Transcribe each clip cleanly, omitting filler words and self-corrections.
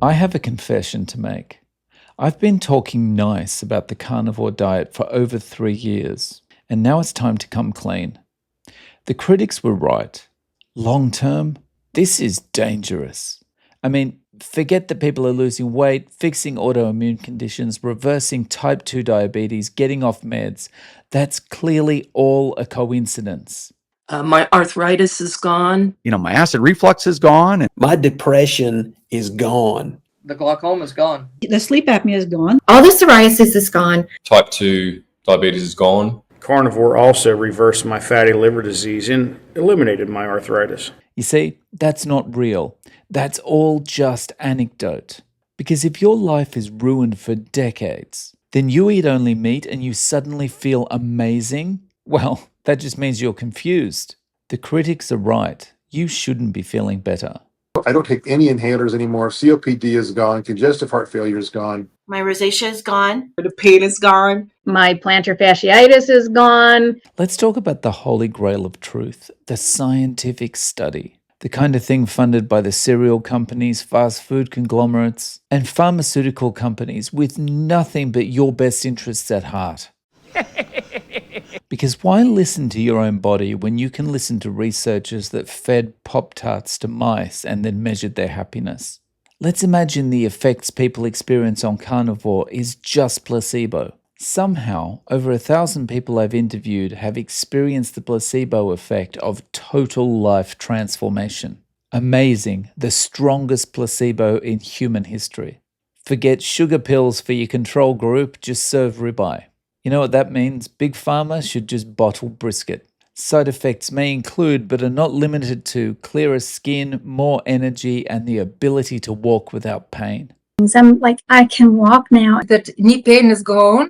I have a confession to make. I've been talking nice about the carnivore diet for over 3 years, and now it's time to come clean. The critics were right. Long term, this is dangerous. I mean, forget that people are losing weight, fixing autoimmune conditions, reversing type 2 diabetes, getting off meds. That's clearly all a coincidence. My arthritis is gone. My acid reflux is gone. My depression is gone. The glaucoma is gone. The sleep apnea is gone. All the psoriasis is gone. Type 2 diabetes is gone. Carnivore also reversed my fatty liver disease and eliminated my arthritis. You see, that's not real. That's all just anecdote. Because if your life is ruined for decades, then you eat only meat and you suddenly feel amazing? Well, that just means you're confused. The critics are right. You shouldn't be feeling better. I don't take any inhalers anymore. COPD is gone. Congestive heart failure is gone. My rosacea is gone. The pain is gone. My plantar fasciitis is gone. Let's talk about the holy grail of truth, the scientific study. The kind of thing funded by the cereal companies, fast food conglomerates, and pharmaceutical companies with nothing but your best interests at heart. Because why listen to your own body when you can listen to researchers that fed Pop-Tarts to mice and then measured their happiness? Let's imagine the effects people experience on carnivore is just placebo. Somehow, over 1,000 people I've interviewed have experienced the placebo effect of total life transformation. Amazing, the strongest placebo in human history. Forget sugar pills for your control group, just serve ribeye. You know what that means? Big Pharma should just bottle brisket. Side effects may include, but are not limited to, clearer skin, more energy, and the ability to walk without pain. I'm like, I can walk now. The knee pain is gone.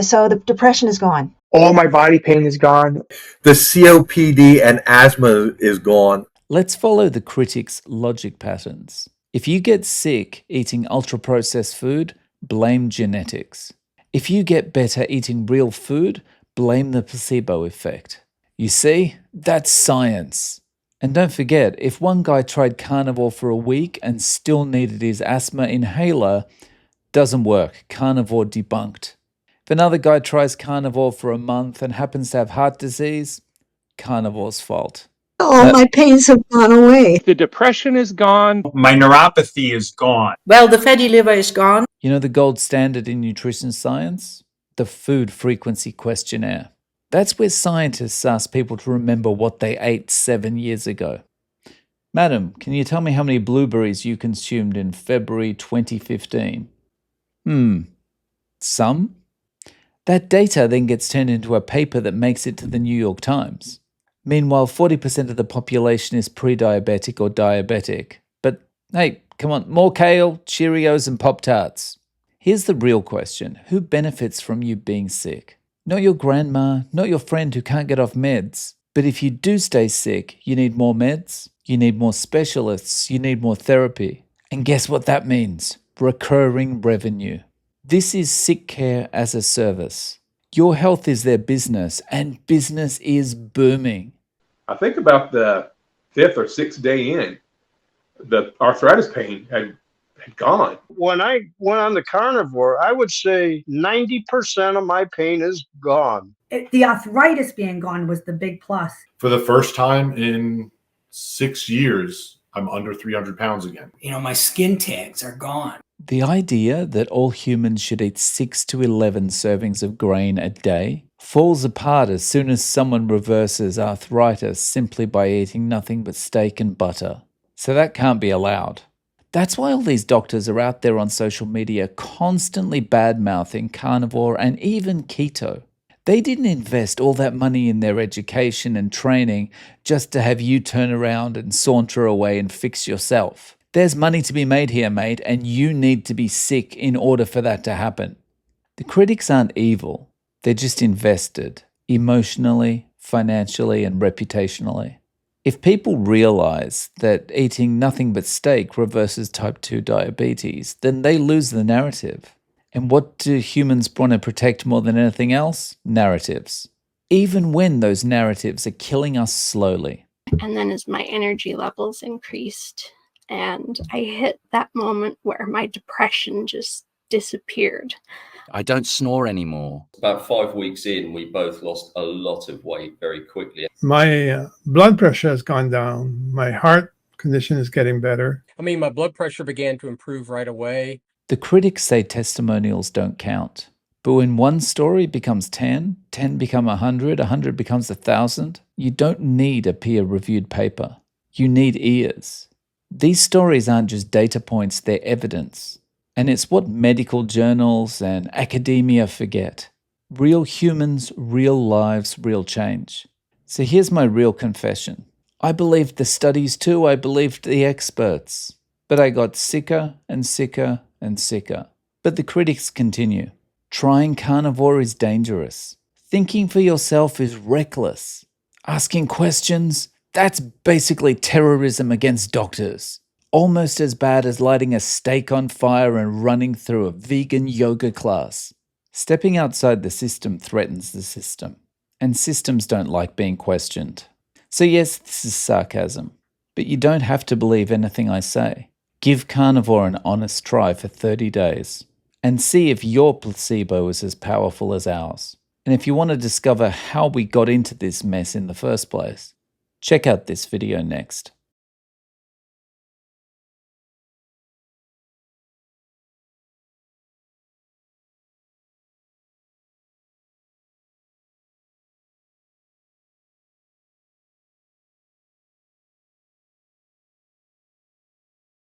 So the depression is gone. All my body pain is gone. The COPD and asthma is gone. Let's follow the critics' logic patterns. If you get sick eating ultra-processed food, blame genetics. If you get better eating real food, blame the placebo effect. You see, that's science. And don't forget, if one guy tried carnivore for a week and still needed his asthma inhaler, doesn't work, carnivore debunked. If another guy tries carnivore for a month and happens to have heart disease, carnivore's fault. All my pains have gone away. The depression is gone. My neuropathy is gone. Well, the fatty liver is gone. You know the gold standard in nutrition science? The food frequency questionnaire. That's where scientists ask people to remember what they ate 7 years ago. Madam, can you tell me how many blueberries you consumed in February 2015? Some? That data then gets turned into a paper that makes it to the New York Times. Meanwhile, 40% of the population is pre-diabetic or diabetic. But hey, come on, more kale, Cheerios and Pop-Tarts. Here's the real question. Who benefits from you being sick? Not your grandma, not your friend who can't get off meds. But if you do stay sick, you need more meds, you need more specialists, you need more therapy. And guess what that means? Recurring revenue. This is sick care as a service. Your health is their business, and business is booming. I think about the 5th or 6th day in, the arthritis pain had gone. When I went on the carnivore, I would say 90% of my pain is gone. The arthritis being gone was the big plus. For the first time in 6 years, I'm under 300 pounds again. My skin tags are gone. The idea that all humans should eat 6 to 11 servings of grain a day falls apart as soon as someone reverses arthritis simply by eating nothing but steak and butter. So that can't be allowed. That's why all these doctors are out there on social media constantly bad-mouthing carnivore and even keto. They didn't invest all that money in their education and training just to have you turn around and saunter away and fix yourself. There's money to be made here, mate, and you need to be sick in order for that to happen. The critics aren't evil. They're just invested, emotionally, financially, and reputationally. If people realize that eating nothing but steak reverses type 2 diabetes, then they lose the narrative. And what do humans want to protect more than anything else? Narratives. Even when those narratives are killing us slowly. And then as my energy levels increased, and I hit that moment where my depression just disappeared. I don't snore anymore. About 5 weeks in, we both lost a lot of weight very quickly. My blood pressure has gone down. My heart condition is getting better. I mean, my blood pressure began to improve right away. The critics say testimonials don't count. But when one story becomes 10, 10 become 100, 100 becomes 1,000, you don't need a peer-reviewed paper. You need ears. These stories aren't just data points, they're evidence. And it's what medical journals and academia forget. Real humans, real lives, real change. So here's my real confession. I believed the studies too, I believed the experts. But I got sicker and sicker and sicker. But the critics continue. Trying carnivore is dangerous. Thinking for yourself is reckless. Asking questions, that's basically terrorism against doctors. Almost as bad as lighting a steak on fire and running through a vegan yoga class. Stepping outside the system threatens the system. And systems don't like being questioned. So yes, this is sarcasm. But you don't have to believe anything I say. Give carnivore an honest try for 30 days. And see if your placebo is as powerful as ours. And if you want to discover how we got into this mess in the first place, check out this video next.